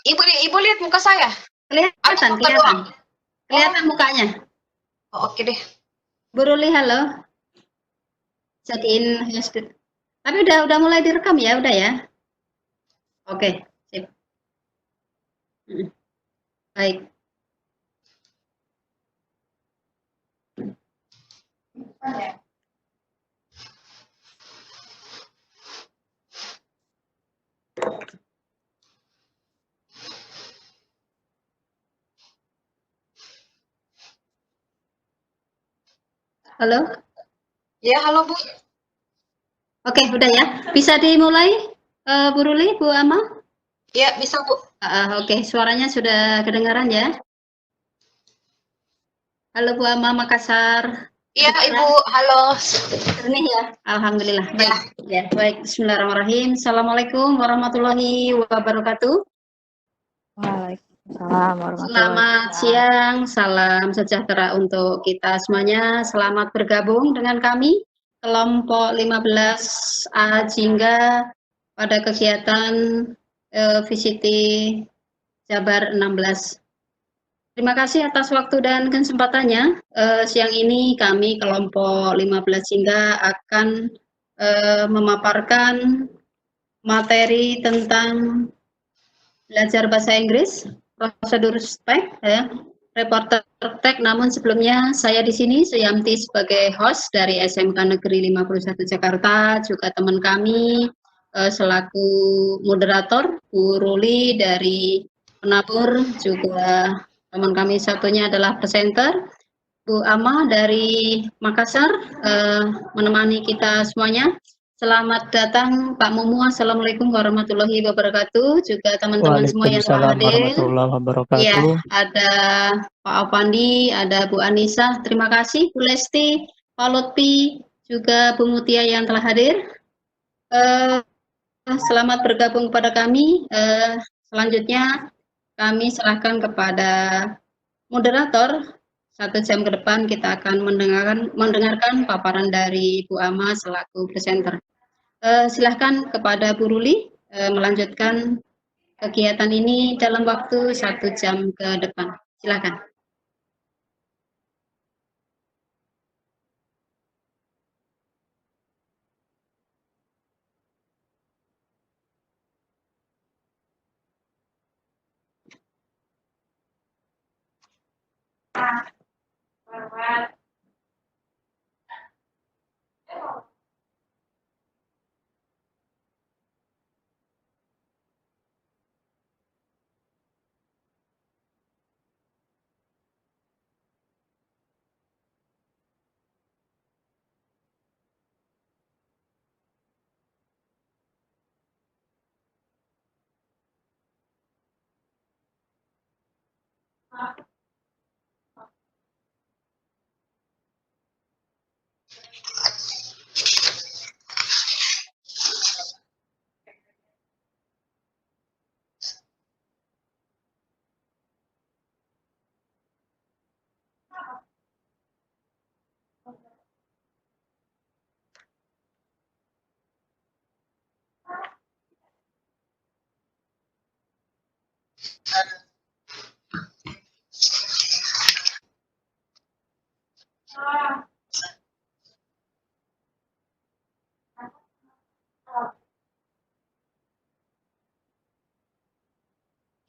Ibu lihat muka saya? Kelihatan, kelihatan. Kelihatan mukanya. Oh, oke deh. Bu Ruli, halo. Jadiin host. Tapi udah mulai direkam ya, udah ya? Oke, sip. Baik. Halo? Ya, halo Bu. Oke, udah ya. Bisa dimulai, Bu Ruli, Bu Ama? Ya, bisa Bu. Oke, suaranya sudah kedengaran ya? Halo Bu Ama Makassar. Iya, Ibu. Halo. Jernih ya? Alhamdulillah. Ya. Baik. Ya, baik. Bismillahirrahmanirrahim. Assalamualaikum warahmatullahi wabarakatuh. Waalaikumsalam warahmatullahi Selamat wabarakatuh. siang, salam sejahtera untuk kita semuanya. Selamat bergabung dengan kami, kelompok 15A Jingga pada kegiatan VCT Jabar 16. Terima kasih atas waktu dan kesempatannya. Siang ini kami kelompok 15 Jingga akan memaparkan materi tentang belajar bahasa Inggris, prosedur STEC, ya, reporter TEK. Namun sebelumnya saya di sini Suyamti sebagai host dari SMK Negeri 51 Jakarta, juga teman kami selaku moderator Bu Ruli dari Penabur, juga teman kami satunya adalah presenter Bu Ama dari Makassar menemani kita semuanya. Selamat datang Pak Mumu. Assalamualaikum warahmatullahi wabarakatuh. Juga teman-teman semua yang telah hadir. Warahmatullahi wabarakatuh. Ya, ada Pak Opandi, ada Bu Anissa. Terima kasih Bu Lesti, Pak Lutfi, juga Bu Mutia yang telah hadir. Selamat bergabung kepada kami. Selanjutnya kami serahkan kepada moderator. 1 jam ke depan kita akan mendengarkan paparan dari Bu Ama selaku presenter. Silahkan kepada Bu Ruli melanjutkan kegiatan ini dalam waktu 1 jam ke depan. Silahkan.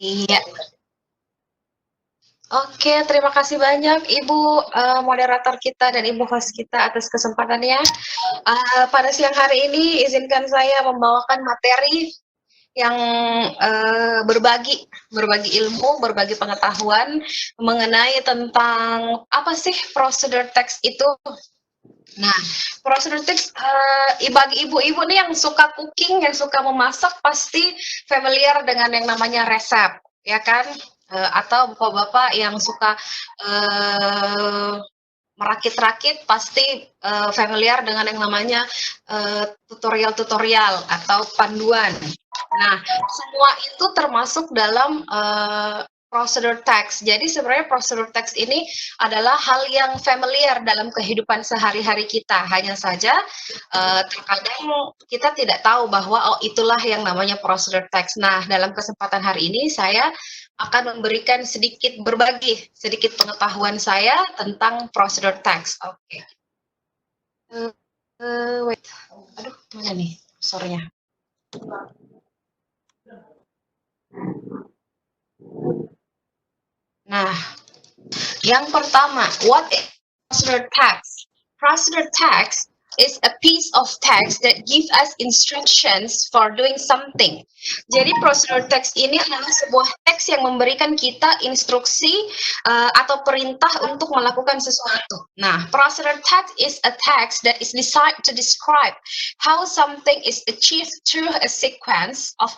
Iya. Oke, terima kasih banyak Ibu moderator kita dan Ibu host kita atas kesempatannya. Pada siang hari ini izinkan saya membawakan materi yang berbagi ilmu, berbagi pengetahuan mengenai tentang apa sih prosedur teks itu. Nah, prosedur teks bagi ibu-ibu nih yang suka cooking, yang suka memasak pasti familiar dengan yang namanya resep, ya kan? Atau bapak-bapak yang suka merakit-rakit pasti familiar dengan yang namanya tutorial-tutorial atau panduan. Nah, semua itu termasuk dalam procedure text. Jadi sebenarnya procedure text ini adalah hal yang familiar dalam kehidupan sehari-hari kita. Hanya saja terkadang kita tidak tahu bahwa itulah yang namanya procedure text. Nah, dalam kesempatan hari ini saya akan memberikan berbagi sedikit pengetahuan saya tentang procedure text. Oke. Wait. Aduh, mana nih kursornya? Nah, yang pertama, what is procedure text? Procedure text is a piece of text that give us instructions for doing something. Jadi procedure text ini adalah sebuah teks yang memberikan kita instruksi atau perintah untuk melakukan sesuatu. Nah, procedure text is a text that is designed to describe how something is achieved through a sequence of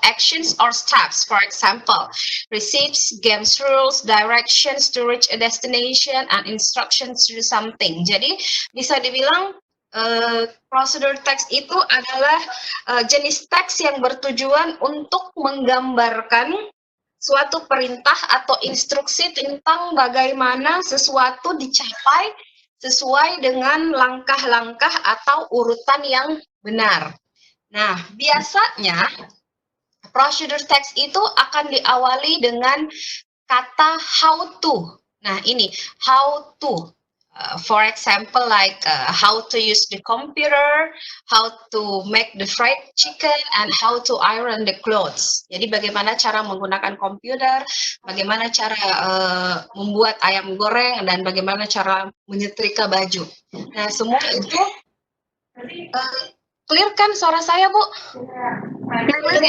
actions or steps. For example, receipts, games rules, directions to reach a destination, and instructions to do something. Jadi bisa dibilang procedure text itu adalah jenis teks yang bertujuan untuk menggambarkan suatu perintah atau instruksi tentang bagaimana sesuatu dicapai sesuai dengan langkah-langkah atau urutan yang benar. Nah, biasanya procedure text itu akan diawali dengan kata how to. Nah, ini how to. For example, like how to use the computer, how to make the fried chicken, and how to iron the clothes. Jadi bagaimana cara menggunakan komputer, bagaimana cara membuat ayam goreng, dan bagaimana cara menyetrika baju. Nah, semua itu clear kan suara saya, Bu?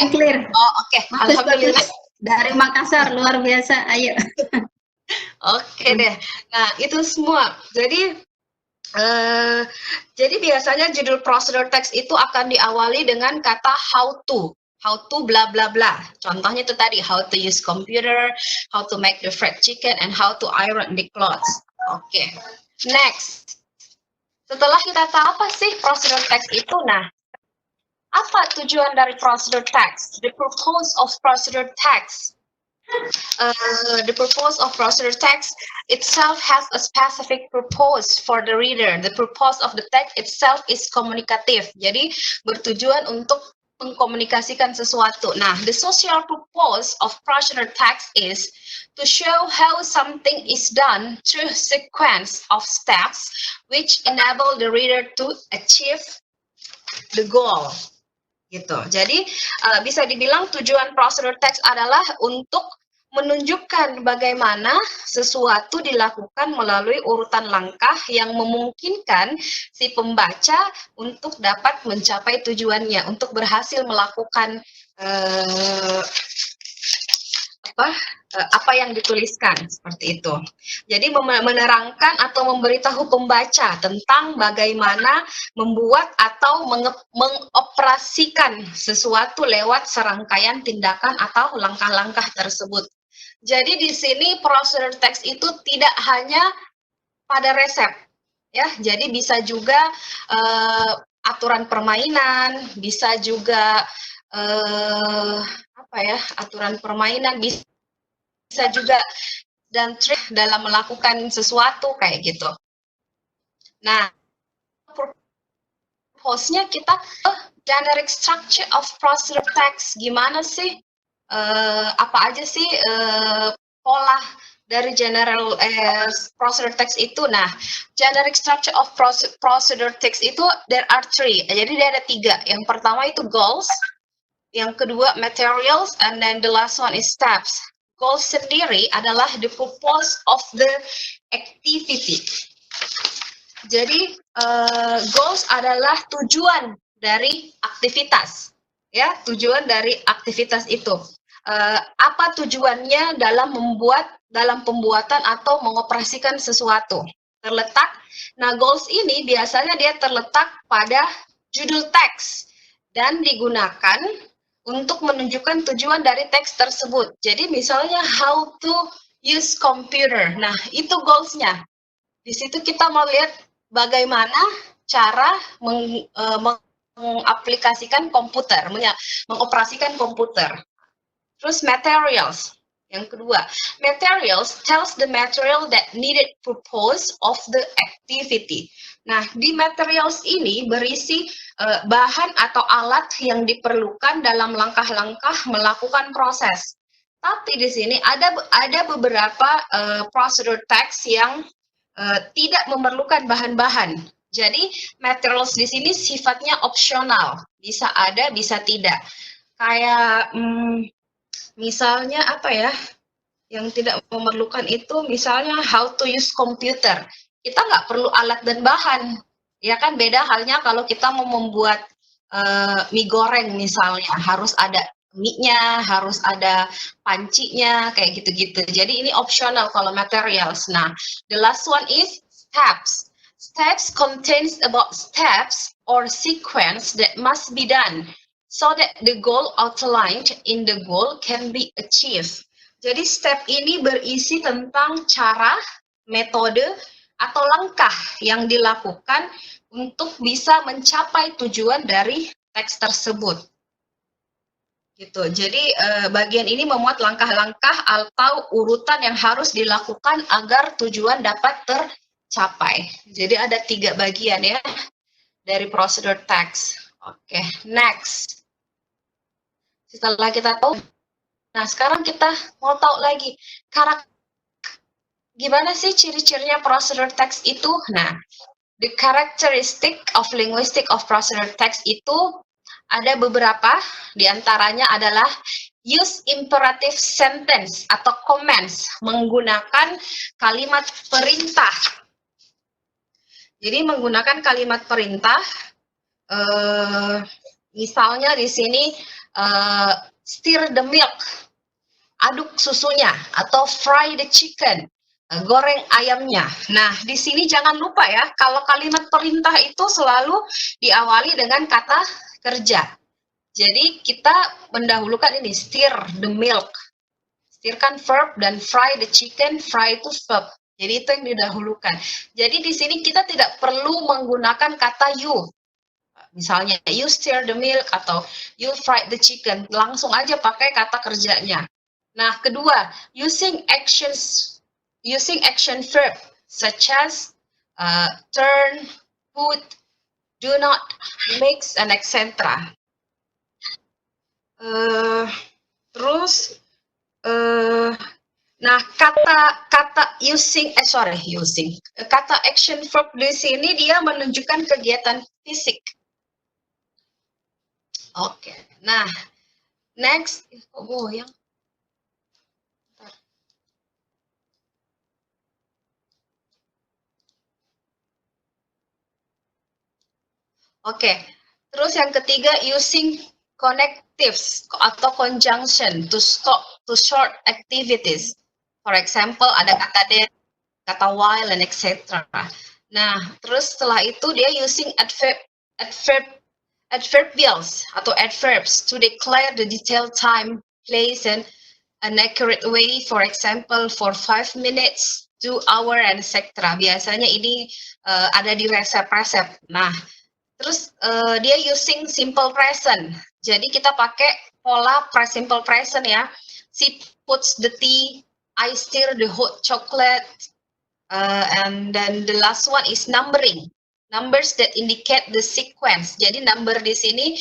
Clear. Oh, oke. Alhamdulillah. Dari Makassar, luar biasa. Ayo. Oke deh. Nah, itu semua. Jadi biasanya judul procedure text itu akan diawali dengan kata how to bla bla bla. Contohnya itu tadi, how to use computer, how to make the fried chicken, and how to iron the clothes. Oke. Next. Setelah kita tahu apa sih procedure text itu, nah, apa tujuan dari procedure text? The purpose of procedure text. The purpose of procedure text itself has a specific purpose for the reader. The purpose of the text itself is communicative. Jadi bertujuan untuk mengkomunikasikan sesuatu. Nah, the social purpose of procedure text is to show how something is done through a sequence of steps which enable the reader to achieve the goal. Gitu. Jadi bisa dibilang tujuan procedure text adalah untuk menunjukkan bagaimana sesuatu dilakukan melalui urutan langkah yang memungkinkan si pembaca untuk dapat mencapai tujuannya, untuk berhasil melakukan apa yang dituliskan, seperti itu. Jadi menerangkan atau memberitahu pembaca tentang bagaimana membuat atau mengoperasikan sesuatu lewat serangkaian tindakan atau langkah-langkah tersebut. Jadi di sini procedure text itu tidak hanya pada resep, ya. Jadi bisa juga aturan permainan, bisa juga aturan permainan, bisa juga dan trik dalam melakukan sesuatu kayak gitu. Nah, purpose-nya kita generic structure of procedure text. Gimana sih? Apa aja sih pola dari general procedure text itu? Nah, generic structure of procedure text itu there are 3. Jadi ada 3. Yang pertama itu goals, yang kedua materials, and then the last one is steps. Goals sendiri adalah the purpose of the activity. Jadi goals adalah tujuan dari aktivitas, ya, tujuan dari aktivitas itu. Apa tujuannya dalam pembuatan atau mengoperasikan sesuatu terletak. Nah, goals ini biasanya dia terletak pada judul teks dan digunakan untuk menunjukkan tujuan dari teks tersebut. Jadi misalnya how to use computer. Nah, itu goals-nya. Di situ kita mau lihat bagaimana cara mengaplikasikan komputer, mengoperasikan komputer. Terus materials. Yang kedua, materials tells the material that needed purpose of the activity. Nah, di materials ini berisi bahan atau alat yang diperlukan dalam langkah-langkah melakukan proses. Tapi di sini ada beberapa procedure text yang tidak memerlukan bahan-bahan. Jadi materials di sini sifatnya opsional, bisa ada, bisa tidak. Kayak misalnya apa ya, yang tidak memerlukan itu misalnya how to use computer. Kita nggak perlu alat dan bahan, ya kan, beda halnya kalau kita mau membuat mie goreng misalnya, harus ada mie-nya, harus ada pancinya, kayak gitu-gitu. Jadi ini optional kalau materials. Nah, the last one is steps. Steps contains about steps or sequence that must be done so that the goal outlined in the goal can be achieved. Jadi step ini berisi tentang cara, metode, atau langkah yang dilakukan untuk bisa mencapai tujuan dari teks tersebut. Gitu. Jadi bagian ini memuat langkah-langkah atau urutan yang harus dilakukan agar tujuan dapat tercapai. Jadi ada 3 bagian ya dari prosedur teks. Oke, next. Setelah kita tahu, nah sekarang kita mau tahu lagi gimana sih ciri-cirinya prosedur teks itu. Nah, the characteristic of linguistic of prosedur text itu ada beberapa, diantaranya adalah use imperative sentence atau commands, menggunakan kalimat perintah. Jadi menggunakan kalimat perintah, misalnya di sini stir the milk, aduk susunya, atau fry the chicken, goreng ayamnya. Nah, di sini jangan lupa ya, kalau kalimat perintah itu selalu diawali dengan kata kerja. Jadi kita mendahulukan ini, stir the milk. Stir kan verb dan fry the chicken, fry itu verb. Jadi itu yang didahulukan. Jadi di sini kita tidak perlu menggunakan kata you. Misalnya you stir the milk atau you fry the chicken, langsung aja pakai kata kerjanya. Nah, kedua, using action verb such as turn, put, do not, mix, and etc. Nah, kata kata action verb di sini dia menunjukkan kegiatan fisik. Oke, nah, next, kok goyang? Oke, terus yang ketiga, using connectives atau conjunction to short activities. For example, ada kata then, kata while, and etc. Nah, terus setelah itu dia using adverbials atau adverbs to declare the detailed time, place, and an accurate way. For example, for 5 minutes, 2 hour, and etc. Biasanya ini ada di resep-resep. Nah, terus dia using simple present. Jadi kita pakai pola simple present ya. She puts the tea, I stir the hot chocolate, and then the last one is numbering. Numbers that indicate the sequence. Jadi number di sini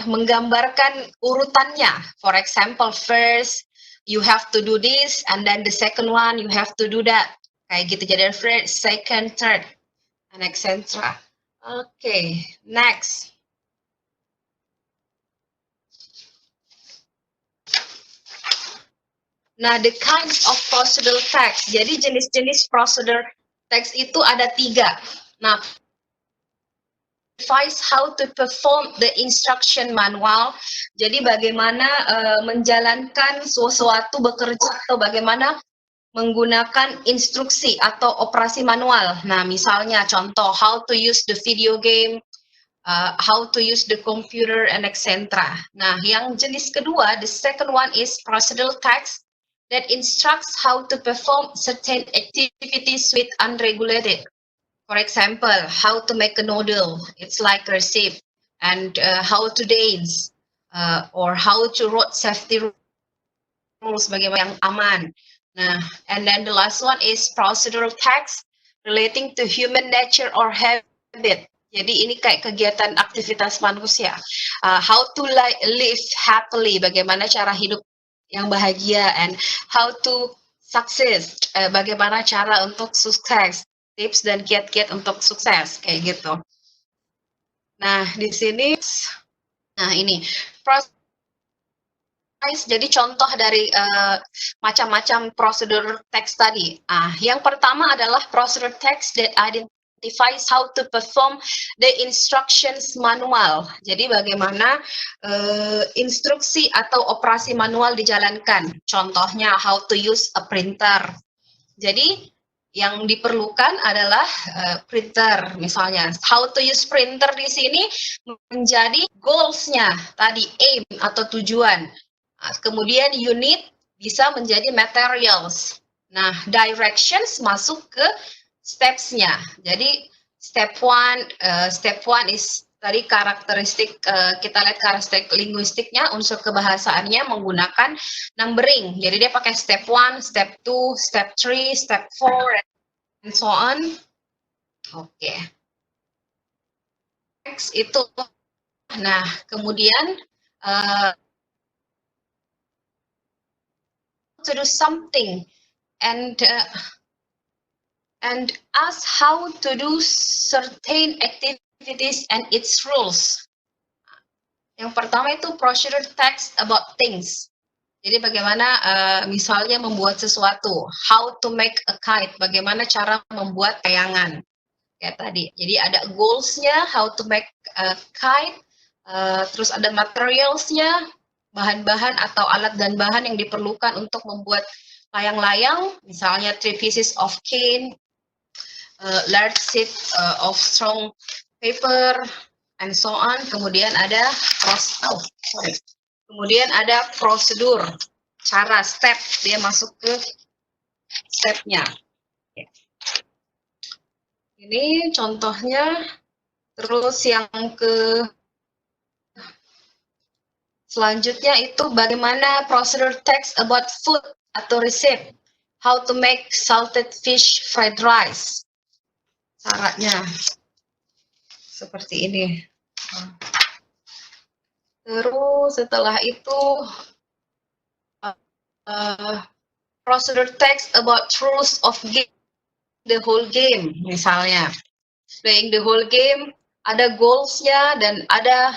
menggambarkan urutannya. For example, first you have to do this, and then the second one you have to do that. Kayak gitu. Jadi first, second, third, and etc. Okay, next. Nah, the kinds of procedural text. Jadi jenis-jenis procedural text itu ada 3. Nah, advise how to perform the instruction manual. Jadi bagaimana menjalankan sesuatu, bekerja, atau bagaimana menggunakan instruksi atau operasi manual. Nah, misalnya contoh how to use the video game, how to use the computer, and etc. Nah, yang jenis kedua, the second one is procedural text that instructs how to perform certain activities with unregulated. For example, how to make a noodle, it's like a recipe, and how to dance, or how to road safety rules bagaimana yang aman. Nah, and then the last one is procedural text relating to human nature or habit. Jadi ini kayak kegiatan aktivitas manusia. How to live happily, bagaimana cara hidup yang bahagia, and how to success, bagaimana cara untuk sukses, tips dan kiat-kiat untuk sukses, kayak gitu. Nah, di sini, nah ini, jadi contoh dari macam-macam prosedur teks tadi. Yang pertama adalah prosedur text that identifies how to perform the instructions manual. Jadi bagaimana instruksi atau operasi manual dijalankan. Contohnya how to use a printer. Jadi yang diperlukan adalah printer, misalnya how to use printer di sini menjadi goals-nya tadi, aim atau tujuan. Kemudian unit bisa menjadi materials. Nah, directions masuk ke steps-nya. Jadi step one is tadi karakteristik, kita lihat karakteristik linguistiknya, unsur kebahasaannya menggunakan numbering. Jadi dia pakai step 1, step 2, step 3, step 4, and so on. Oke. Next itu. Nah, kemudian to do something and ask how to do certain activities and its rules. Yang pertama itu procedure text about things. Jadi bagaimana misalnya membuat sesuatu, how to make a kite, bagaimana cara membuat layangan. Kayak tadi. Jadi ada goals-nya, how to make a kite, terus ada materials-nya, bahan-bahan atau alat dan bahan yang diperlukan untuk membuat layang-layang, misalnya 3 pieces of cane, large sheet of strong paper, and so on. Kemudian ada prosedur, cara, step, dia masuk ke stepnya. Ini contohnya. Terus yang selanjutnya itu bagaimana prosedur text about food atau resep. How to make salted fish fried rice. Caranya seperti ini. Terus setelah itu prosedur text about rules of game, the whole game misalnya. Playing the whole game, ada goals-nya dan ada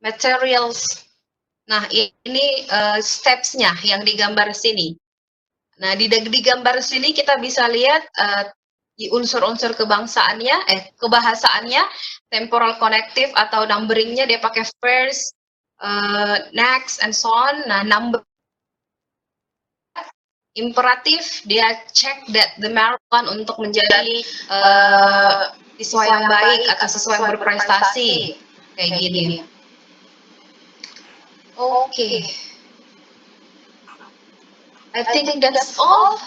materials. Nah, ini steps-nya yang digambar sini. Nah, di gambar sini kita bisa lihat di unsur-unsur kebahasaannya, temporal connective atau numbering-nya dia pakai first, next, and so on. Nah, number imperatif dia cek that the marathon untuk menjadi siswa yang baik atau siswa yang berprestasi, kayak gini. Oke. I think that's all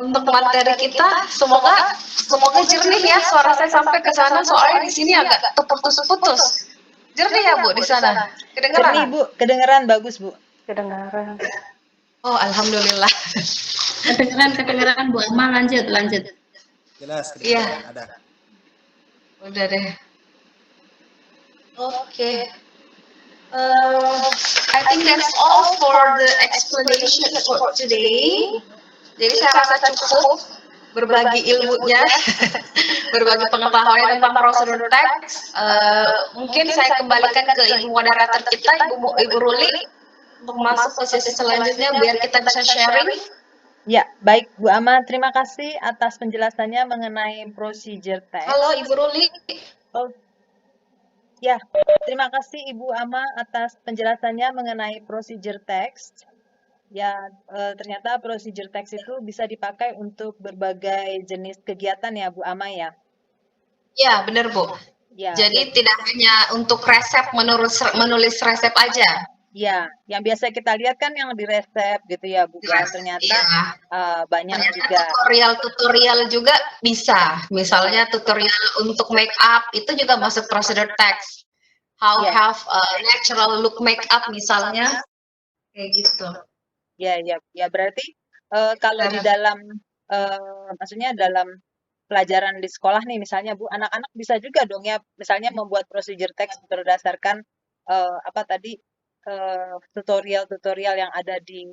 untuk materi kita. Semoga jernih ya suara saya sampai ke sana, soalnya di sini agak terputus-putus. Jernih ya Bu di sana? Kedengeran? Jernih Bu, kedengeran bagus Bu. Kedengaran. Oh, alhamdulillah. Kedengeran Bu Ama, lanjut. Jelas, Iya. ada. Udah deh. Oke. I think that's all for the explanation for today. Jadi saya rasa cukup berbagi ilmunya, berbagi pengetahuan tentang prosedur teks. Mungkin saya kembalikan ke Ibu moderator kita, Ibu Ruli, untuk masuk ke sesi selanjutnya biar kita bisa sharing. Ya, baik Bu Ama, terima kasih atas penjelasannya mengenai procedure text. Halo Ibu Ruli. Oh. Ya, terima kasih Ibu Ama atas penjelasannya mengenai procedure text. Ya, ternyata procedure text itu bisa dipakai untuk berbagai jenis kegiatan ya Bu Ama ya? Ya, benar Bu. Ya. Jadi tidak hanya untuk resep, menulis resep aja. Ya, yang biasa kita lihat kan yang di resep gitu ya Bu. Ya, ternyata banyak juga. Tutorial juga bisa. Misalnya tutorial untuk make up itu juga masuk prosedur text. how Ya, have a natural look makeup misalnya, kayak gitu. ya berarti kalau di dalam maksudnya dalam pelajaran di sekolah nih misalnya Bu, anak-anak bisa juga dong ya misalnya membuat procedure text berdasarkan apa tadi tutorial-tutorial yang ada di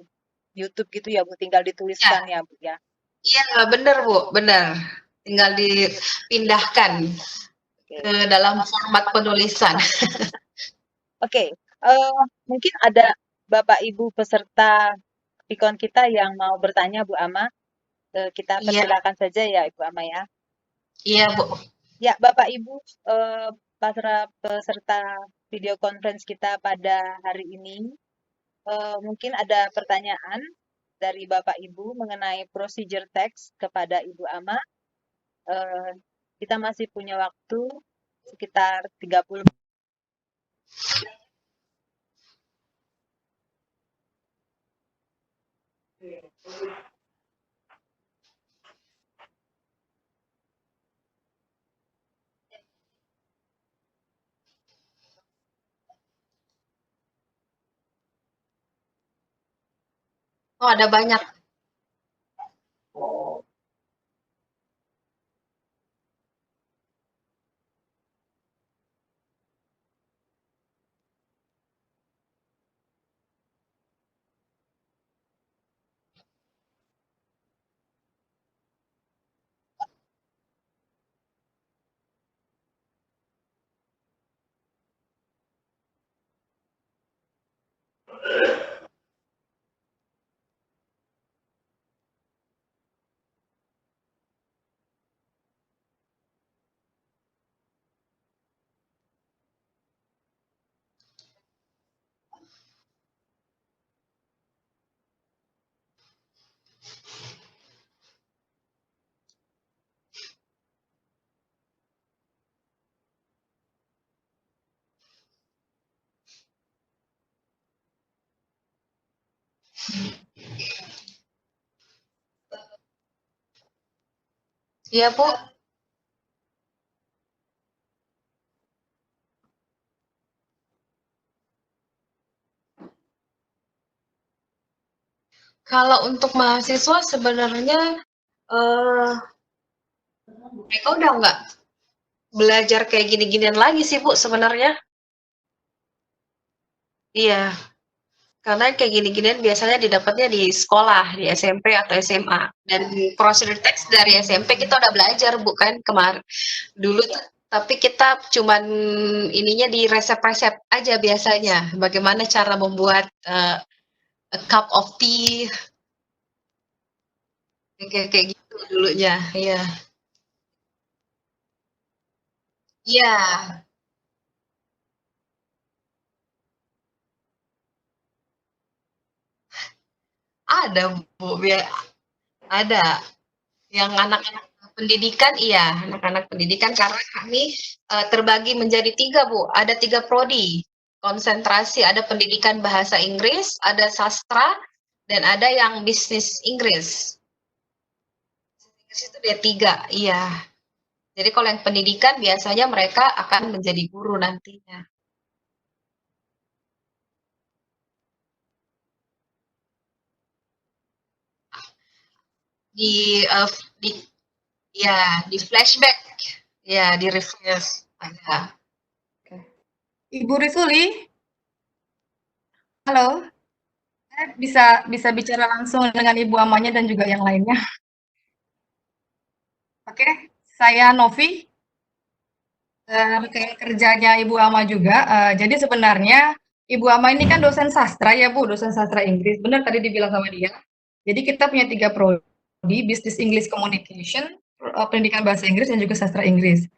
YouTube gitu ya Bu, tinggal Ya, dituliskan ya Bu ya. iya bener Bu, bener. Tinggal dipindahkan Oke. ke dalam format penulisan. Oke, mungkin ada Bapak Ibu peserta Pikon kita yang mau bertanya Bu Ama. Kita Iya, persilakan saja ya Ibu Ama ya. iya Bu. Ya, Bapak Ibu para peserta video conference kita pada hari ini, mungkin ada pertanyaan dari Bapak Ibu mengenai procedure text kepada Ibu Ama. Kita masih punya waktu sekitar 30 menit. Oh, ada banyak. Iya Bu. Kalau untuk mahasiswa sebenarnya mereka udah nggak belajar kayak gini-ginian lagi sih Bu sebenarnya. Iya, karena kayak gini-ginian biasanya didapatnya di sekolah, di SMP atau SMA. Dan prosedur teks dari SMP kita udah belajar Bu kan kemarin dulu tapi kita cuman ininya di resep-resep aja biasanya. Bagaimana cara membuat a cup of tea kayak gitu dulunya. Iya. Iya, ada Bu, ada. Yang anak-anak pendidikan iya, anak-anak pendidikan karena kami terbagi menjadi 3 Bu, ada 3 prodi konsentrasi, ada pendidikan bahasa Inggris, ada sastra, dan ada yang bisnis Inggris. Inggris itu ada 3, iya. Jadi kalau yang pendidikan biasanya mereka akan menjadi guru nantinya. Di, di ya di flashback, ya di refresh ada. Ibu Risuli, halo, bisa bisa bicara langsung dengan Ibu Amanya dan juga yang lainnya. Oke, saya Novi, rekan kerjanya Ibu Ama juga. Jadi sebenarnya Ibu Ama ini kan dosen sastra ya Bu, dosen sastra Inggris. Benar tadi dibilang sama dia. Jadi kita punya 3 prodi, Business English Communication, pendidikan bahasa Inggris dan juga sastra Inggris.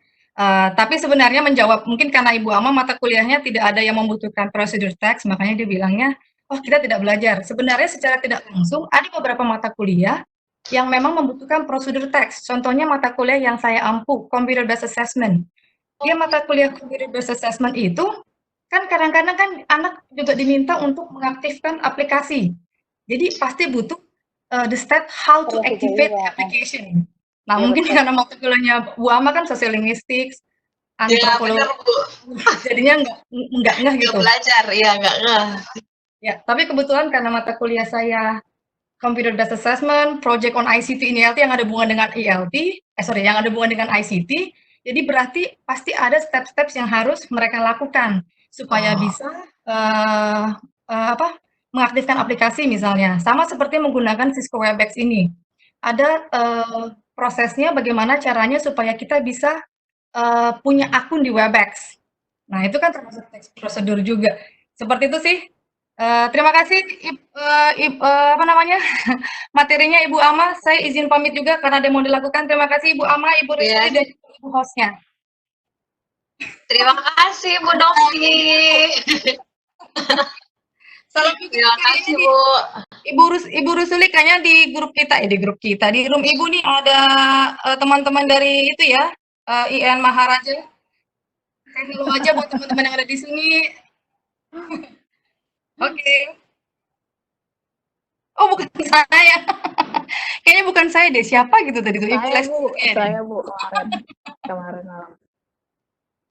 Tapi sebenarnya menjawab mungkin karena Ibu Ama mata kuliahnya tidak ada yang membutuhkan prosedur teks, makanya dia bilangnya, oh kita tidak belajar. Sebenarnya secara tidak langsung ada beberapa mata kuliah yang memang membutuhkan prosedur teks. Contohnya mata kuliah yang saya ampu, Computer Based Assessment. Dia mata kuliah Computer Based Assessment itu kan kadang-kadang kan anak juga diminta untuk mengaktifkan aplikasi. Jadi pasti butuh the step how to activate the application. Nah, Iya, mungkin betul. karena mata kuliahnya Bu Ama kan sosial linguistics, Ya, antropologi. bener, Bu. Jadinya nggak ngeh Nggak gitu. belajar, ya nggak ngeh. Ya, tapi kebetulan karena mata kuliah saya Computer Based Assessment, Project on ICT in ELT yang ada hubungan dengan yang ada hubungan dengan ICT, jadi berarti pasti ada step-steps yang harus mereka lakukan supaya bisa mengaktifkan aplikasi misalnya. Sama seperti menggunakan Cisco Webex ini. Ada prosesnya bagaimana caranya supaya kita bisa punya akun di Webex. Nah, itu kan termasuk prosedur juga. Seperti itu sih. Terima kasih materinya Ibu Ama. Saya izin pamit juga karena ada mau dilakukan. Terima kasih Ibu Ama, Ibu Rizky, Ya, dan Ibu hostnya. terima kasih Bu Novi. Salam juga Terima kasih Bu. Ibu Rusuli kayaknya di grup kita, di room Ibu nih ada teman-teman dari itu ya, IN Maharaja. Saya hello aja buat teman-teman yang ada di sini. Oke. Oh, bukan saya. Kayaknya bukan saya deh. Siapa gitu tadi tuh? Ibu Lesti. Saya Bu kemarin malam.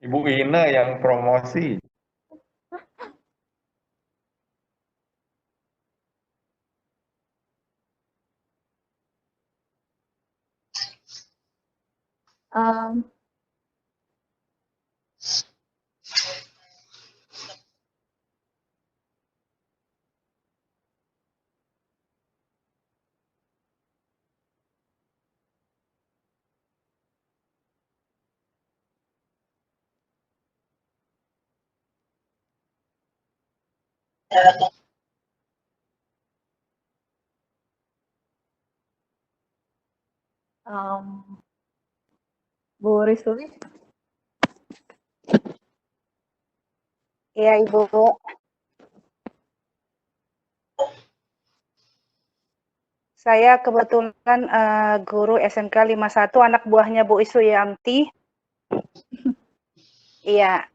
Ibu Ina yang promosi. Bu Risuli. Iya, Ibu. Saya kebetulan guru SMK 51, anak buahnya Bu Isu Yamti. Iya,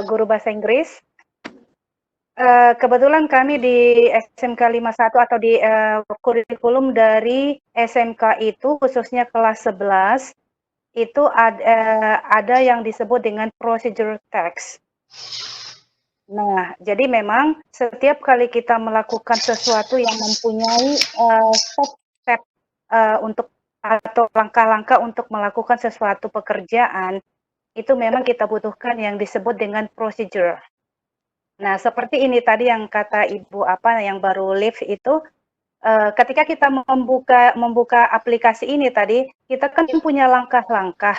guru bahasa Inggris. Kebetulan kami di SMK 51 atau di kurikulum dari SMK itu, khususnya kelas 11, itu ada yang disebut dengan procedure text. Nah, jadi memang setiap kali kita melakukan sesuatu yang mempunyai step-step untuk atau langkah-langkah untuk melakukan sesuatu pekerjaan, itu memang kita butuhkan yang disebut dengan procedure. Nah, seperti ini tadi yang kata Ibu yang baru live itu, ketika kita membuka aplikasi ini tadi, kita kan punya langkah-langkah.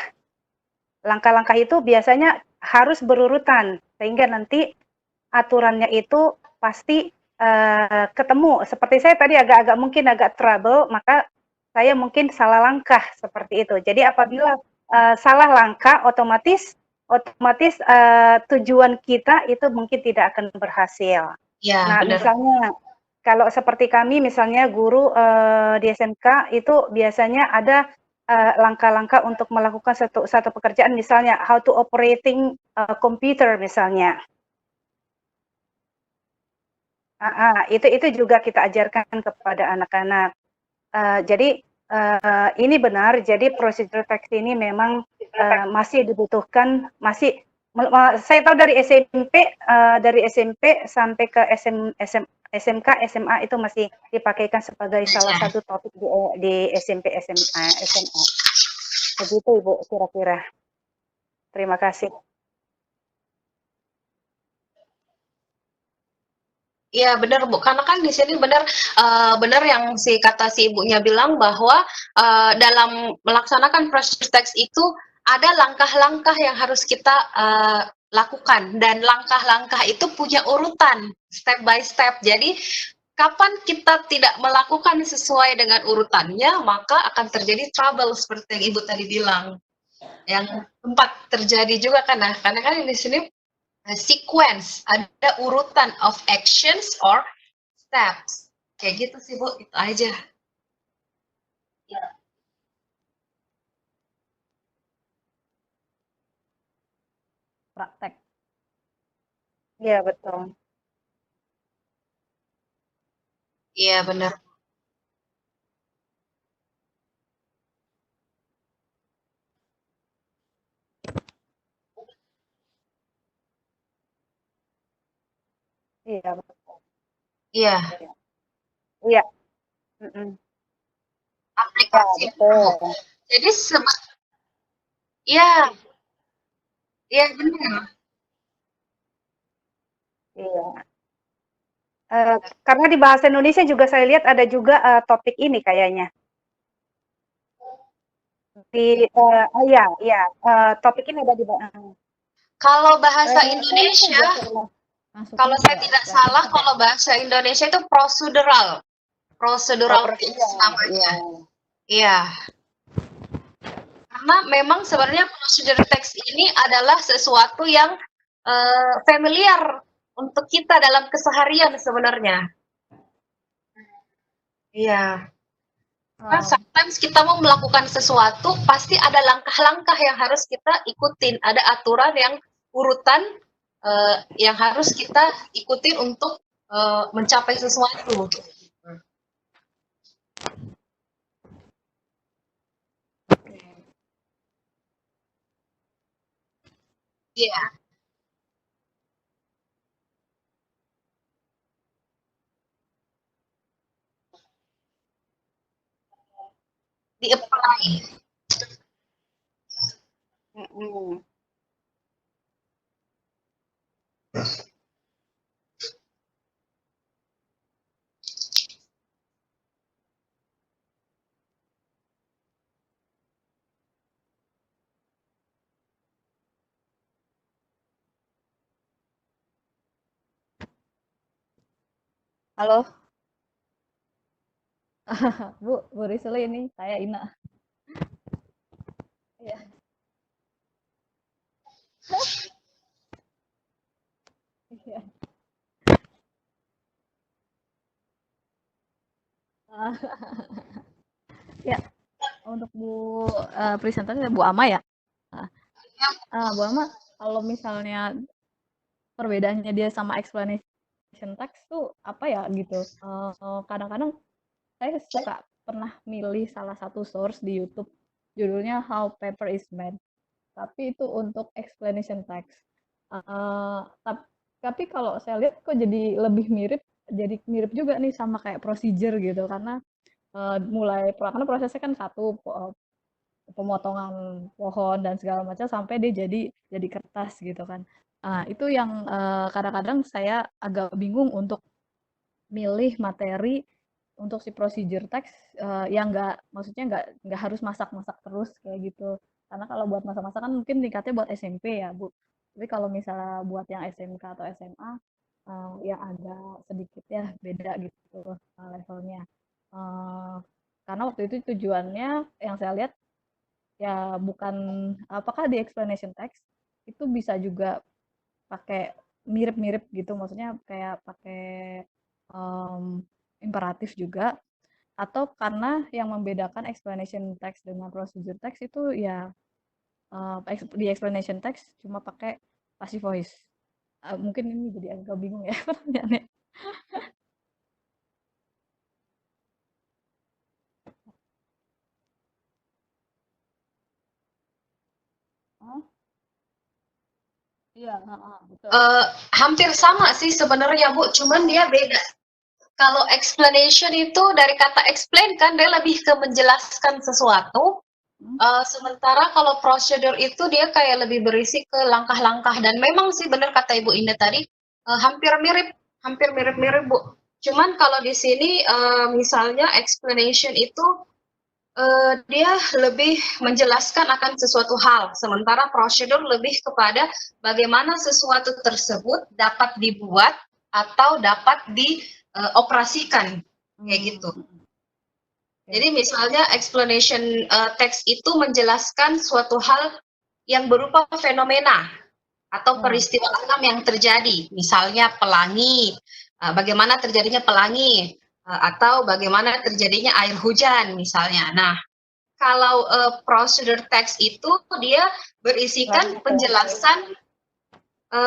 Langkah-langkah itu biasanya harus berurutan, sehingga nanti aturannya itu pasti ketemu. Seperti saya tadi mungkin agak trouble, maka saya mungkin salah langkah seperti itu. Jadi apabila salah langkah, otomatis tujuan kita itu mungkin tidak akan berhasil. Ya, Nah, benar. misalnya kalau seperti kami, misalnya guru di SMK itu biasanya ada langkah-langkah untuk melakukan satu pekerjaan, misalnya how to operating computer misalnya. Itu juga kita ajarkan kepada anak-anak. Jadi ini benar. Jadi prosedur text ini memang masih dibutuhkan. Saya tahu dari SMP sampai ke SMK, SMA itu masih dipakaikan sebagai salah satu topik di SMP, SMA. Begitu Ibu kira-kira. Terima kasih. Iya benar Bu, karena kan di sini benar yang kata si ibunya bilang bahwa dalam melaksanakan proses teks itu ada langkah-langkah yang harus kita lakukan, dan langkah-langkah itu punya urutan step by step. Jadi kapan kita tidak melakukan sesuai dengan urutannya, maka akan terjadi trouble seperti yang Ibu tadi bilang. Yang sempat terjadi juga karena kan di sini sequence, ada urutan of actions or steps. Kayak gitu sih Bu, itu aja. Praktek. Iya, betul. Iya benar. Iya, Iya, iya. Mm-mm. Ya, aplikasi. betul. Jadi iya, iya benar. Iya. Karena di bahasa Indonesia juga saya lihat ada juga topik ini kayaknya. Iya, iya. Topik ini ada di Kalau bahasa saya Indonesia, juga pernah. Masuk kalau saya juga tidak berarti. salah, kalau bahasa Indonesia itu prosedural, procedural Oh, text iya, namanya. iya. Iya, karena memang sebenarnya prosedur text ini adalah sesuatu yang familiar untuk kita dalam keseharian sebenarnya. Iya. Karena sometimes kita mau melakukan sesuatu, pasti ada langkah-langkah yang harus kita ikutin, ada aturan yang urutan yang harus kita ikutin untuk mencapai sesuatu. Iya, di-apply. Mm-mm. Halo, Bu Risuli ini saya Ina. Iya. Iya. Ya, untuk presenter Bu Ama ya. Bu Ama, kalau misalnya perbedaannya dia sama explanation text tuh apa ya gitu. Kadang-kadang saya suka pernah milih salah satu source di YouTube judulnya How Paper is Made, tapi itu untuk explanation text. Tapi kalau saya lihat kok jadi mirip juga nih sama kayak procedure gitu karena karena prosesnya kan satu pemotongan pohon dan segala macam sampai dia jadi kertas gitu kan. Itu yang kadang-kadang saya agak bingung untuk milih materi untuk si procedure text yang maksudnya nggak harus masak-masak terus kayak gitu. Karena kalau buat masak-masak kan mungkin tingkatnya buat SMP ya, Bu. Tapi kalau misalnya buat yang SMK atau SMA yang agak sedikit ya beda gitu levelnya. Eh, karena waktu itu tujuannya yang saya lihat ya bukan apakah di explanation text itu bisa juga pakai mirip-mirip gitu, maksudnya kayak pakai um, imperatif juga, atau karena yang membedakan explanation text dengan procedure text itu ya di explanation text cuma pakai passive voice. Mungkin ini jadi agak bingung ya pertanyaannya. Oh, iya, betul. Hampir sama sih sebenarnya Bu, cuman dia beda. Kalau explanation itu dari kata explain kan dia lebih ke menjelaskan sesuatu. Sementara kalau prosedur itu dia kayak lebih berisi ke langkah-langkah dan memang sih benar kata Ibu Indah tadi hampir mirip Bu. Cuman kalau di sini misalnya explanation itu dia lebih menjelaskan akan sesuatu hal, sementara prosedur lebih kepada bagaimana sesuatu tersebut dapat dibuat atau dapat dioperasikan kayak gitu. Jadi misalnya explanation text itu menjelaskan suatu hal yang berupa fenomena atau peristiwa alam yang terjadi, misalnya pelangi, bagaimana terjadinya pelangi, atau bagaimana terjadinya air hujan misalnya. Nah, kalau procedure text itu dia berisikan penjelasan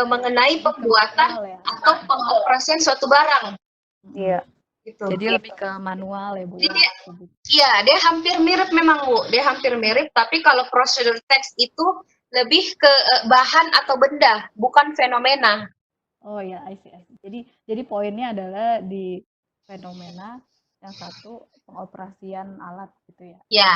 mengenai pembuatan atau pengoperasian suatu barang. Iya. Gitu. Jadi lebih ke manual ya Bu. Iya, dia hampir mirip memang Bu. Dia hampir mirip, tapi kalau procedure text itu lebih ke bahan atau benda, bukan fenomena. Oh ya, I see, I see. Jadi poinnya adalah di fenomena, yang satu pengoperasian alat gitu ya. Ya,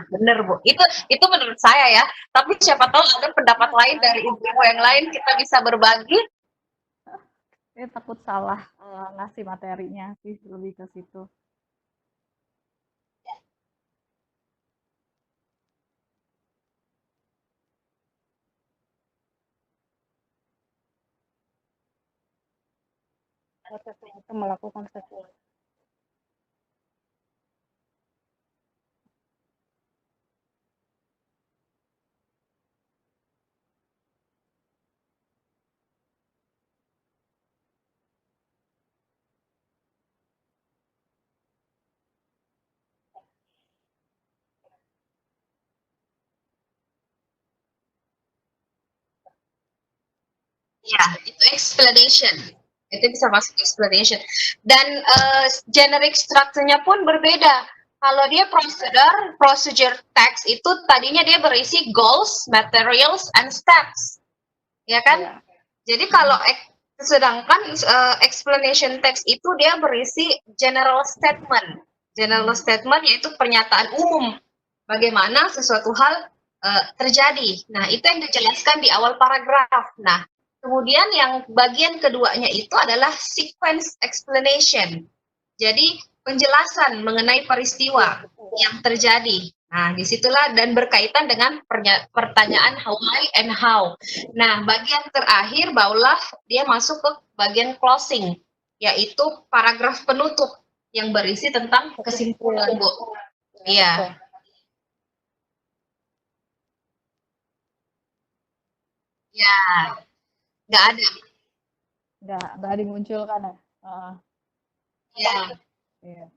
bener Bu. Itu menurut saya ya. Tapi siapa tahu ada pendapat lain dari ibu yang lain, kita bisa berbagi. Saya takut salah ngasih materinya sih, lebih ke situ. Itu melakukan sesuatu. Ya, itu explanation. Itu bisa masuk explanation. Dan generic structure-nya pun berbeda. Kalau dia procedure text itu tadinya dia berisi goals, materials, and steps. Ya kan? Ya. Jadi kalau sedangkan explanation text itu dia berisi general statement. General statement yaitu pernyataan umum bagaimana sesuatu hal terjadi. Nah, itu yang dijelaskan di awal paragraf. Nah, kemudian yang bagian keduanya itu adalah sequence explanation. Jadi penjelasan mengenai peristiwa yang terjadi. Nah, disitulah dan berkaitan dengan pertanyaan why and how. Nah, bagian terakhir barulah dia masuk ke bagian closing, yaitu paragraf penutup yang berisi tentang kesimpulan, Bu. Iya. Ya, nggak ada. Nggak dimunculkan ya. Ya, Iya.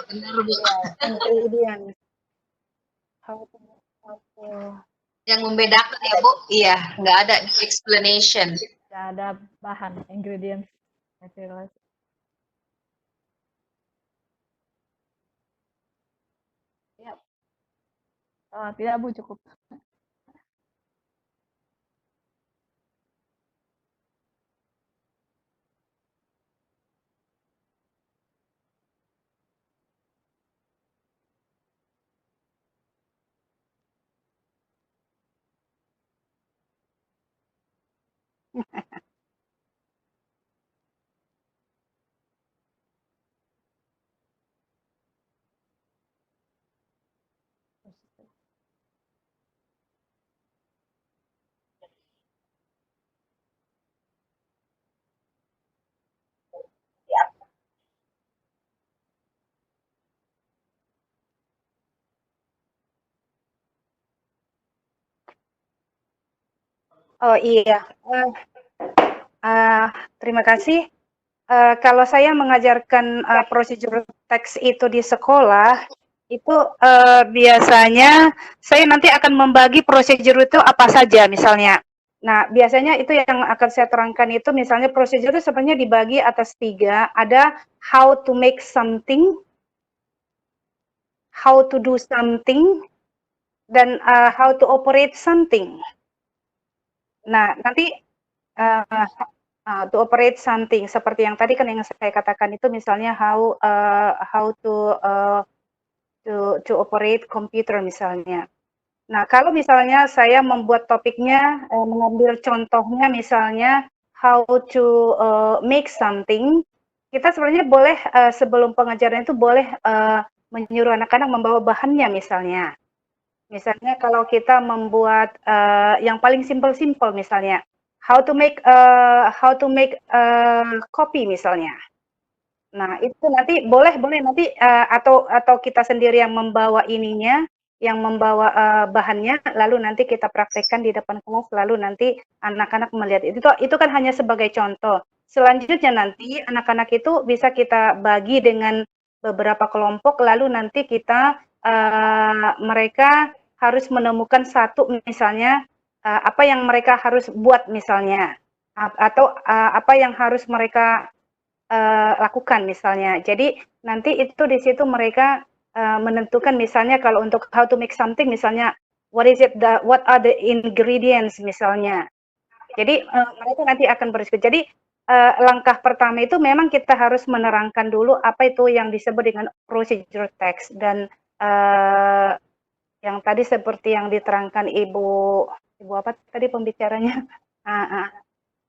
benar Bu. Ingredient. Yang membedakan ya Bu, iya, nggak ada di explanation. Nggak ada bahan, ingredients, materials. Ya. Tidak Bu, cukup. Oh iya, terima kasih. Kalau saya mengajarkan prosedur teks itu di sekolah, itu biasanya saya nanti akan membagi prosedur itu apa saja misalnya. Nah, biasanya itu yang akan saya terangkan itu misalnya prosedur itu sebenarnya dibagi atas 3. Ada how to make something, how to do something, dan how to operate something. Nah, nanti to operate something seperti yang tadi kan yang saya katakan itu misalnya how to operate computer misalnya. Nah, kalau misalnya saya membuat topiknya mengambil contohnya misalnya how to make something, kita sebenarnya boleh sebelum pengajaran itu boleh menyuruh anak-anak membawa bahannya misalnya. Misalnya kalau kita membuat yang paling simple misalnya how to make kopi misalnya. Nah, itu nanti boleh nanti atau kita sendiri yang membawa ininya, yang membawa bahannya, lalu nanti kita praktekkan di depan kelas, lalu nanti anak-anak melihat itu kan hanya sebagai contoh. Selanjutnya nanti anak-anak itu bisa kita bagi dengan beberapa kelompok, lalu nanti kita mereka harus menemukan satu misalnya apa yang mereka harus buat misalnya atau apa yang harus mereka lakukan misalnya. Jadi nanti itu di situ mereka menentukan misalnya kalau untuk how to make something misalnya what are the ingredients misalnya. Jadi mereka nanti akan berdiskusi. Jadi langkah pertama itu memang kita harus menerangkan dulu apa itu yang disebut dengan procedure text dan yang tadi seperti yang diterangkan Ibu apa tadi pembicaranya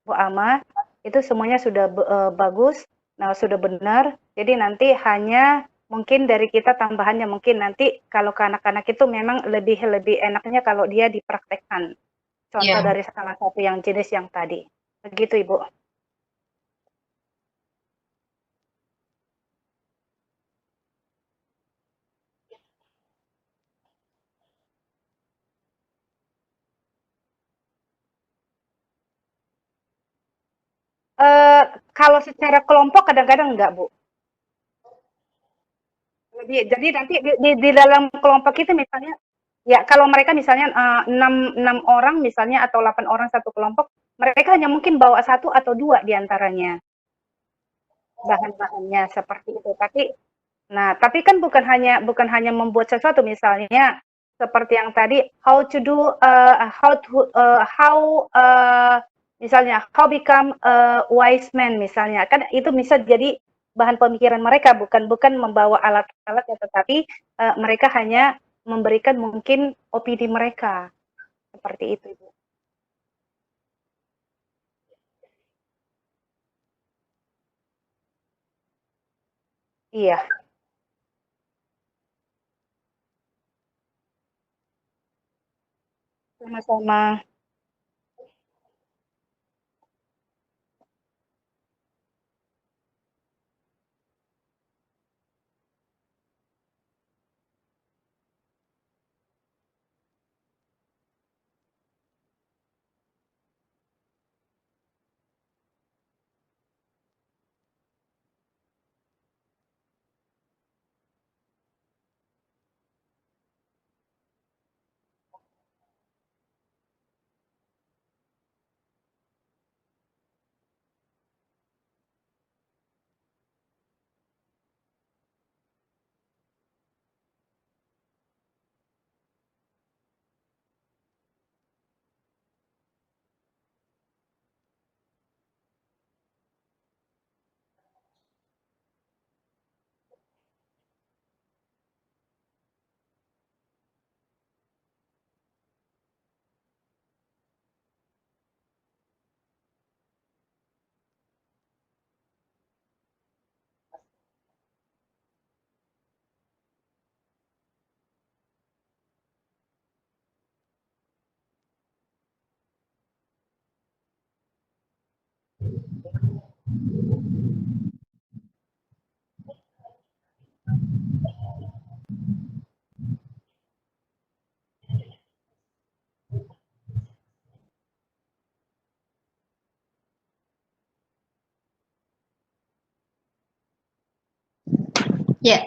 Bu Ama itu semuanya sudah bagus, nah sudah benar. Jadi nanti hanya mungkin dari kita tambahannya mungkin nanti kalau ke anak-anak itu memang lebih enaknya kalau dia dipraktekkan. Contoh Iya. dari salah satu yang jenis yang tadi. Begitu Ibu. Kalau secara kelompok kadang-kadang enggak, Bu. Jadi nanti di dalam kelompok itu misalnya, ya kalau mereka misalnya 6 orang misalnya atau 8 orang satu kelompok, mereka hanya mungkin bawa 1 atau 2 di antaranya bahan-bahannya seperti itu. Tapi kan bukan hanya membuat sesuatu misalnya seperti yang tadi misalnya how become a wise man misalnya kan itu bisa jadi bahan pemikiran mereka bukan membawa alat-alat ya tetapi mereka hanya memberikan mungkin opini mereka seperti itu Ibu. Iya, sama-sama. Ya,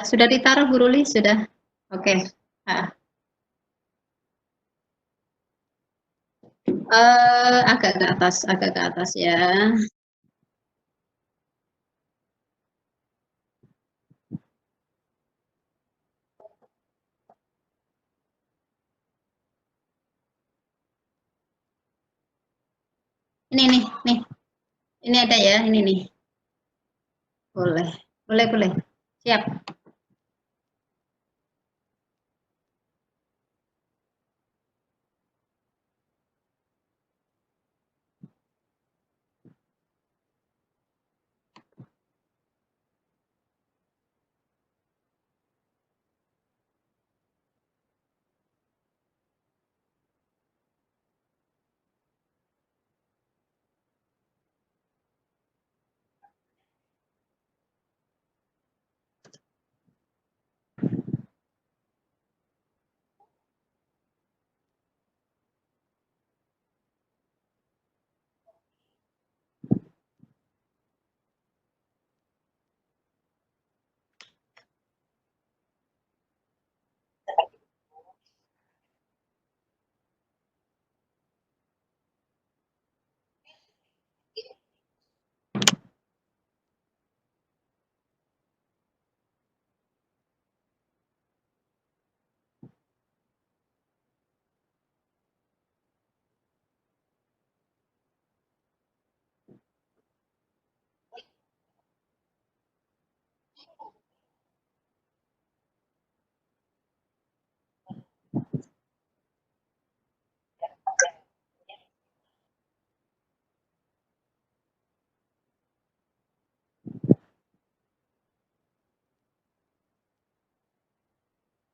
sudah ditaruh Bu Ruli, sudah. Oke. Agak ke atas ya. Ini nih. Ini ada ya, ini nih. Boleh. Siap.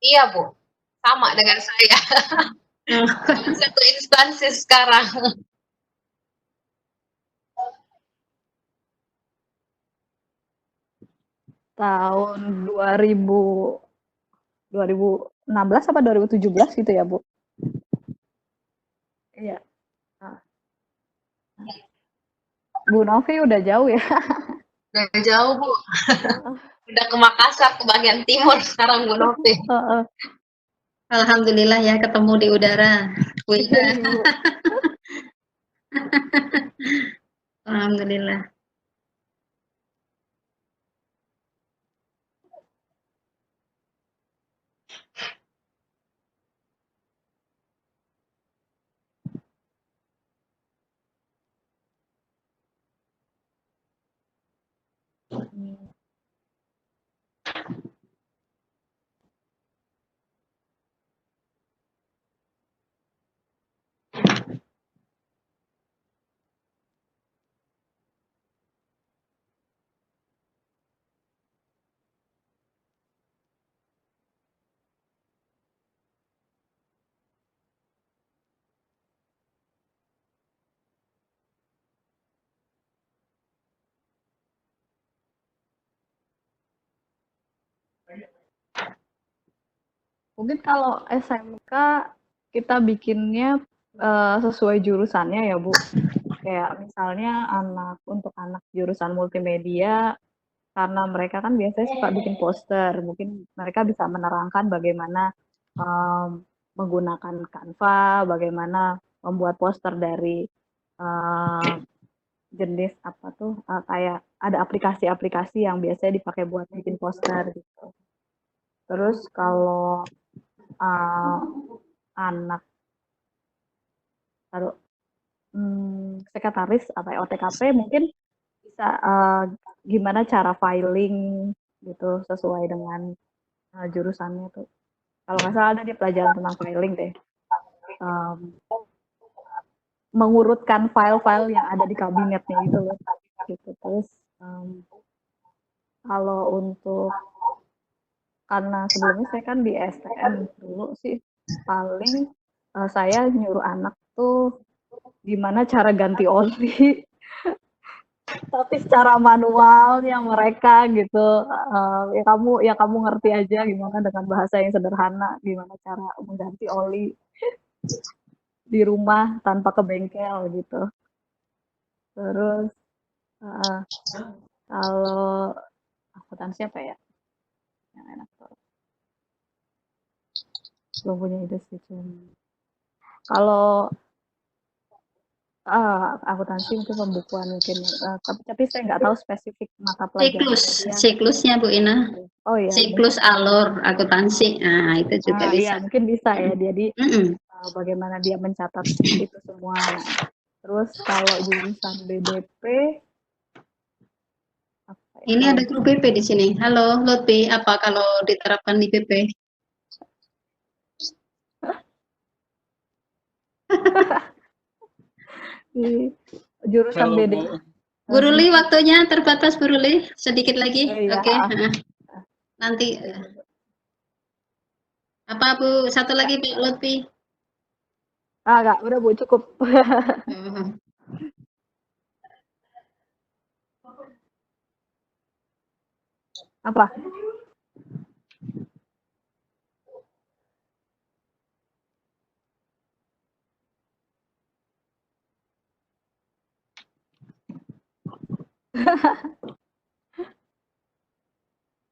Iya, Bu. Sama dengan saya. Satu instansi sekarang. Tahun 2016 apa 2017 gitu ya, Bu? Iya. Nah, Bu Novi udah jauh ya. Udah jauh, Bu. Heeh, Udah ke Makassar, ke bagian timur sekarang, Bu Novi. heeh. Alhamdulillah ya ketemu di udara. Bu Iya, Ina. Ibu. Alhamdulillah. Hmm. Mungkin kalau SMK kita bikinnya sesuai jurusannya ya, Bu. Kayak misalnya untuk anak jurusan multimedia, karena mereka kan biasanya suka bikin poster, mungkin mereka bisa menerangkan bagaimana menggunakan Canva, bagaimana membuat poster dari eh, jenis apa tuh, kayak ada aplikasi-aplikasi yang biasanya dipakai buat bikin poster gitu. Terus kalau eh, anak taruh sekretaris atau OTKP mungkin bisa gimana cara filing gitu sesuai dengan jurusannya tuh. Kalau nggak salah ada di pelajaran tentang filing deh. Em, Mengurutkan file-file yang ada di kabinetnya gitu loh. Gitu. Terus kalau untuk karena sebelumnya saya kan di STM dulu sih paling saya nyuruh anak tuh gimana cara ganti oli tapi secara manualnya mereka gitu ya kamu ngerti aja gimana dengan bahasa yang sederhana gimana cara mengganti oli di rumah tanpa ke bengkel gitu terus uh, kalau akuntansi apa ya yang enak tuh belum punya ide sih kalau akuntansi mungkin pembukuan mungkin tapi saya nggak tahu spesifik mata pelajaran dia Siklusnya Bu Ina. oh iya Siklus alur akuntansi. Nah, itu juga iya bisa. mungkin bisa ya jadi Mm-mm. bagaimana dia mencatat itu semua. Nah, terus kalau jurusan BDP, apa ya, Ini kalau ada guru BP di sini. Halo, Lutfi, apa kalau diterapkan di BP? di jurusan Halo, BDP, Bu. Bu Ruli, waktunya terbatas, Bu Ruli. Sedikit lagi. iya, Oke. Nanti apa Bu? Satu lagi Bu Lutfi. enggak, udah Bu, cukup. Hmm. Apa?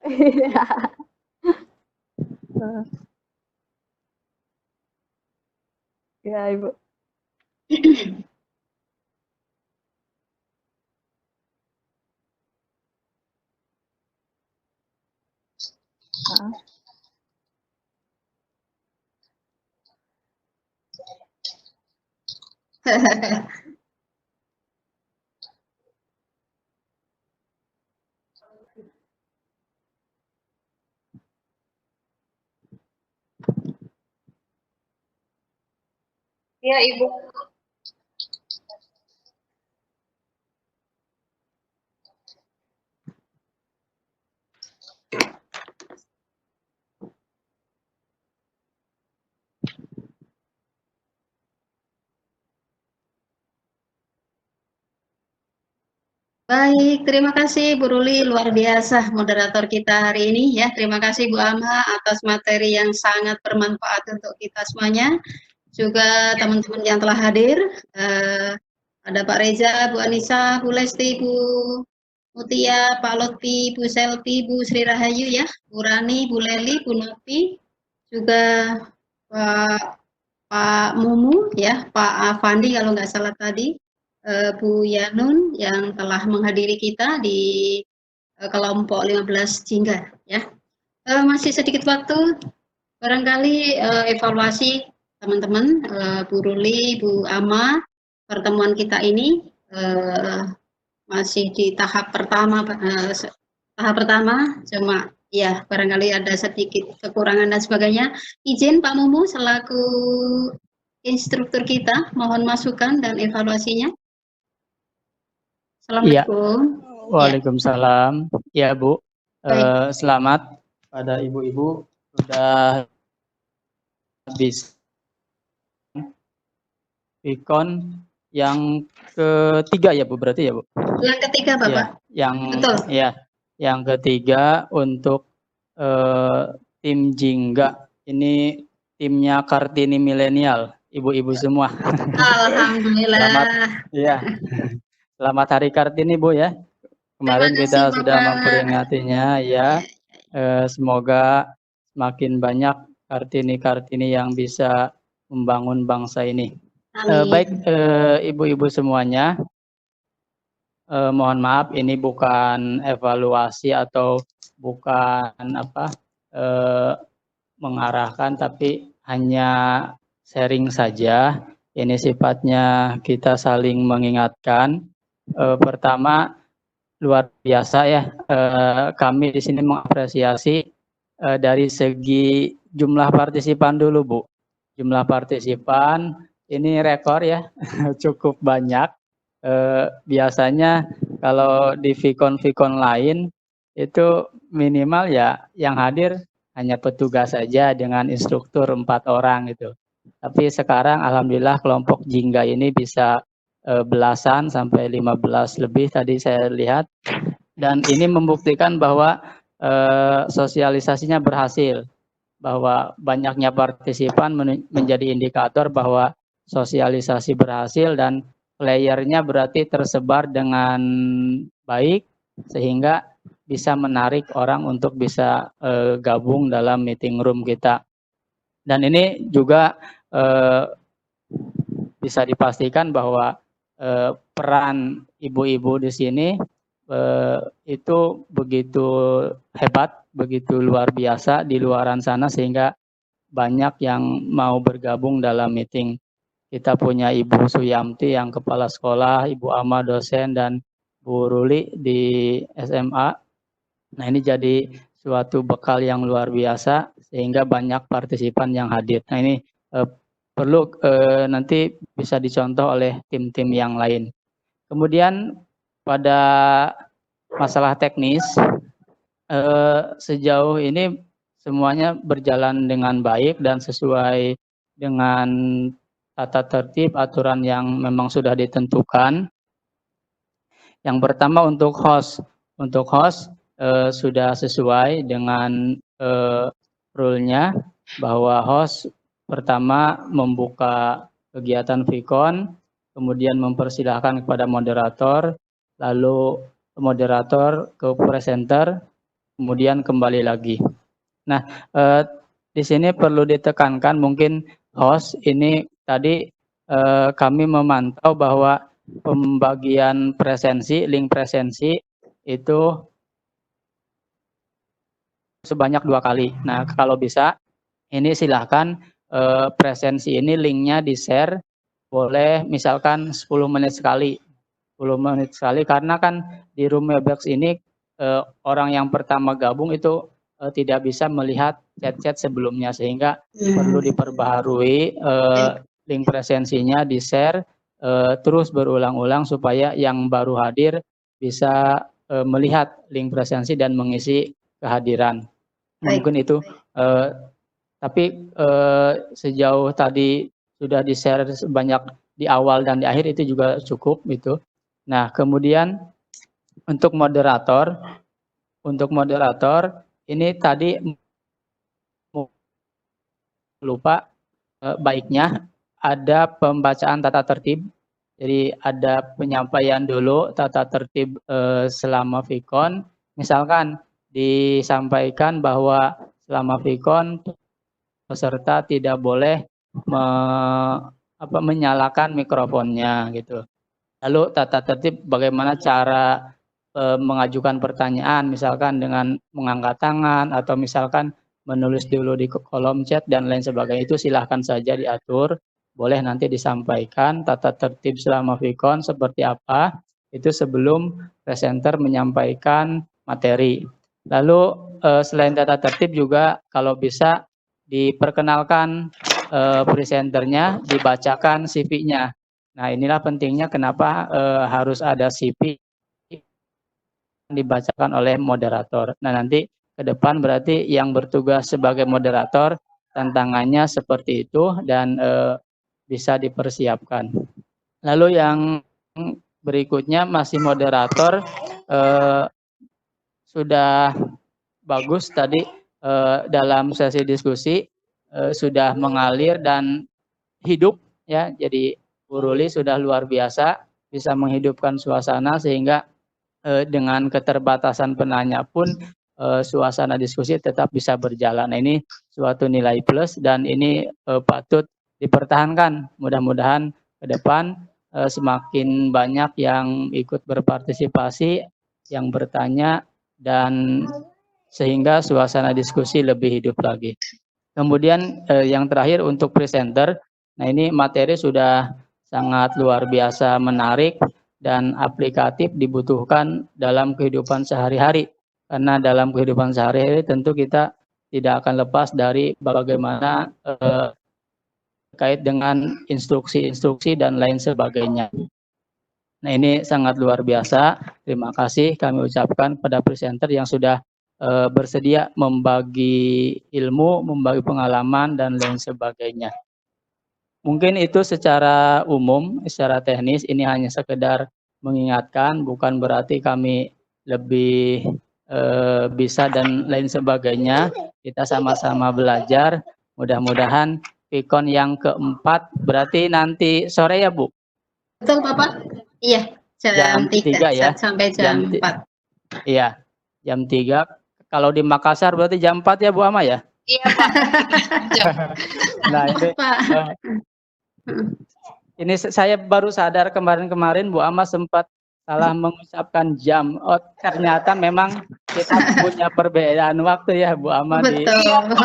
Iya. Ya, Ibu. Heeh. Iya, Ibu. Baik, terima kasih Bu Ruli, luar biasa moderator kita hari ini ya. Terima kasih Bu Ama atas materi yang sangat bermanfaat untuk kita semuanya. Juga teman-teman yang telah hadir, ada Pak Reza, Bu Anissa, Bu Lesti, Bu Mutia, Pak Lotfi, Bu Selvi, Bu Sri Rahayu ya, Bu Rani, Bu Leli, Bu Novi, juga Pak Mumu ya, Pak Afandi kalau nggak salah tadi, Bu Yanun yang telah menghadiri kita di kelompok 15 Jingga ya. Masih sedikit waktu, barangkali evaluasi teman-teman, Bu Ruli, Bu Ama, pertemuan kita ini masih di tahap pertama, cuma ya barangkali ada sedikit kekurangan dan sebagainya. Izin Pak Mumu selaku instruktur kita, mohon masukan dan evaluasinya. Assalamualaikum. Waalaikumsalam. Ya Bu, selamat pada ibu-ibu sudah habis Vicon yang ketiga ya Bu, berarti ya Bu? Yang ketiga Bapak. Ya, betul. Ya, yang ketiga untuk tim Jingga. Ini timnya Kartini Milenial, ibu-ibu semua. Alhamdulillah. Selamat, ya. Selamat Hari Kartini Bu ya. Kemarin kita sudah memperingatinya ya. Semoga semakin banyak Kartini-Kartini yang bisa membangun bangsa ini. Baik ibu-ibu semuanya, mohon maaf ini bukan evaluasi atau bukan mengarahkan, tapi hanya sharing saja. Ini sifatnya kita saling mengingatkan. Pertama, luar biasa ya, kami di sini mengapresiasi dari segi jumlah partisipan dulu Bu. Jumlah partisipan ini rekor ya, cukup banyak. Biasanya kalau di Vicon lain itu minimal ya yang hadir hanya petugas saja dengan instruktur 4 orang gitu. Tapi sekarang alhamdulillah kelompok Jingga ini bisa belasan sampai 15 lebih tadi saya lihat, dan ini membuktikan bahwa sosialisasinya berhasil, bahwa banyaknya partisipan menjadi indikator bahwa sosialisasi berhasil dan playernya berarti tersebar dengan baik sehingga bisa menarik orang untuk bisa gabung dalam meeting room kita. Dan ini juga bisa dipastikan bahwa peran ibu-ibu di sini itu begitu hebat, begitu luar biasa di luaran sana sehingga banyak yang mau bergabung dalam meeting. Kita punya Ibu Suyamti yang kepala sekolah, Ibu Ama dosen, dan Bu Ruli di SMA. Nah ini jadi suatu bekal yang luar biasa sehingga banyak partisipan yang hadir. Nah ini perlu nanti bisa dicontoh oleh tim-tim yang lain. Kemudian pada masalah teknis, sejauh ini semuanya berjalan dengan baik dan sesuai dengan tata tertib aturan yang memang sudah ditentukan. Yang pertama untuk host sudah sesuai dengan rule-nya bahwa host pertama membuka kegiatan Vicon, kemudian mempersilahkan kepada moderator, lalu moderator ke presenter, kemudian kembali lagi. Nah, di sini perlu ditekankan mungkin host ini tadi kami memantau bahwa pembagian presensi, link presensi itu sebanyak 2 kali. Nah, kalau bisa ini silahkan presensi ini linknya di-share, boleh misalkan 10 menit sekali. 10 menit sekali karena kan di room Webex ini orang yang pertama gabung itu tidak bisa melihat chat-chat sebelumnya sehingga perlu diperbaharui link presensinya di-share terus berulang-ulang supaya yang baru hadir bisa melihat link presensi dan mengisi kehadiran. Mungkin itu tapi sejauh tadi sudah di-share sebanyak di awal dan di akhir itu juga cukup gitu. Nah, kemudian untuk moderator ini tadi lupa baiknya ada pembacaan tata tertib. Jadi ada penyampaian dulu tata tertib selama Vikon. Misalkan disampaikan bahwa selama Vikon peserta tidak boleh menyalakan mikrofonnya gitu. Lalu tata tertib bagaimana cara mengajukan pertanyaan, misalkan dengan mengangkat tangan atau misalkan menulis dulu di kolom chat dan lain sebagainya, itu silahkan saja diatur. Boleh nanti disampaikan tata tertib selama Vikon seperti apa, itu sebelum presenter menyampaikan materi. Lalu selain tata tertib juga kalau bisa diperkenalkan presenternya, dibacakan CV-nya. Nah, inilah pentingnya kenapa harus ada CV dibacakan oleh moderator. Nah, nanti ke depan berarti yang bertugas sebagai moderator tantangannya seperti itu dan bisa dipersiapkan. Lalu yang berikutnya masih moderator sudah bagus tadi dalam sesi diskusi sudah mengalir dan hidup ya. Jadi Bu Ruli sudah luar biasa bisa menghidupkan suasana sehingga dengan keterbatasan penanya pun suasana diskusi tetap bisa berjalan. Nah, ini suatu nilai plus dan ini patut dipertahankan. Mudah-mudahan ke depan semakin banyak yang ikut berpartisipasi, yang bertanya, dan sehingga suasana diskusi lebih hidup lagi. Kemudian yang terakhir untuk presenter, nah ini materi sudah sangat luar biasa menarik dan aplikatif dibutuhkan dalam kehidupan sehari-hari. Karena dalam kehidupan sehari-hari tentu kita tidak akan lepas dari bagaimana terkait dengan instruksi-instruksi dan lain sebagainya. Nah, ini sangat luar biasa. Terima kasih kami ucapkan pada presenter yang sudah bersedia membagi ilmu, membagi pengalaman, dan lain sebagainya. Mungkin itu secara umum, secara teknis, ini hanya sekedar mengingatkan, bukan berarti kami lebih bisa dan lain sebagainya. Kita sama-sama belajar. Mudah-mudahan Vikon yang keempat, berarti nanti sore ya, Bu? Betul, Bapak? Iya, jam 3 ya? sampai jam 4. Iya, jam 3. Kalau di Makassar berarti jam 4 ya, Bu Ama ya? Iya, Pak. Nah, ini saya baru sadar kemarin-kemarin Bu Ama sempat salah mengucapkan jam. Oh, ternyata memang kita punya perbedaan waktu ya, Bu Ama. Betul.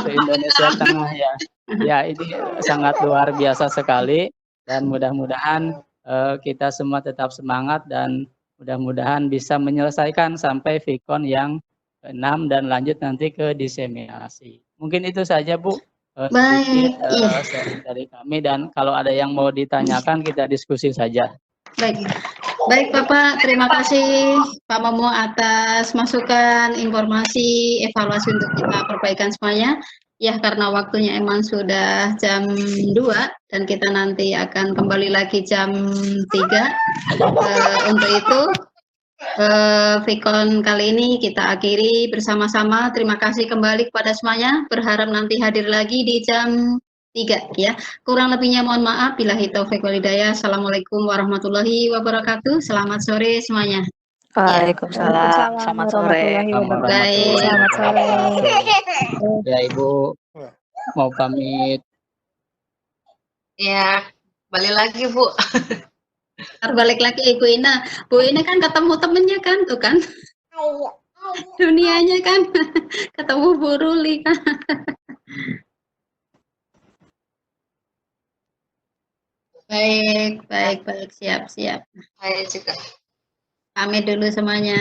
Di Indonesia Tengah ya. Ya, ini sangat luar biasa sekali dan mudah-mudahan kita semua tetap semangat dan mudah-mudahan bisa menyelesaikan sampai Vikon yang ke-6 dan lanjut nanti ke diseminasi. Mungkin itu saja, Bu. Baik, sedikit dari kami, dan kalau ada yang mau ditanyakan kita diskusi saja. Baik Bapak, terima kasih Pak Momo atas masukan, informasi, evaluasi untuk kita perbaikan semuanya. Ya, karena waktunya emang sudah jam 2 dan kita nanti akan kembali lagi jam 3. Untuk itu Vikon kali ini kita akhiri bersama-sama. Terima kasih kembali kepada semuanya. Berharap nanti hadir lagi di jam 3 ya. Kurang lebihnya mohon maaf. Billahi taufiq wal hidayah. Assalamualaikum warahmatullahi wabarakatuh. Selamat sore semuanya. Waalaikumsalam. Selamat sore. Baik. Selamat sore. Ya, Ibu mau pamit. Ya, balik lagi, Bu. Balik lagi Ibu Ina. Bu Ina kan ketemu temennya kan, tuh kan. Dunianya kan ketemu Bu Ruli kan. Baik, siap. Saya juga. Pamit dulu semuanya.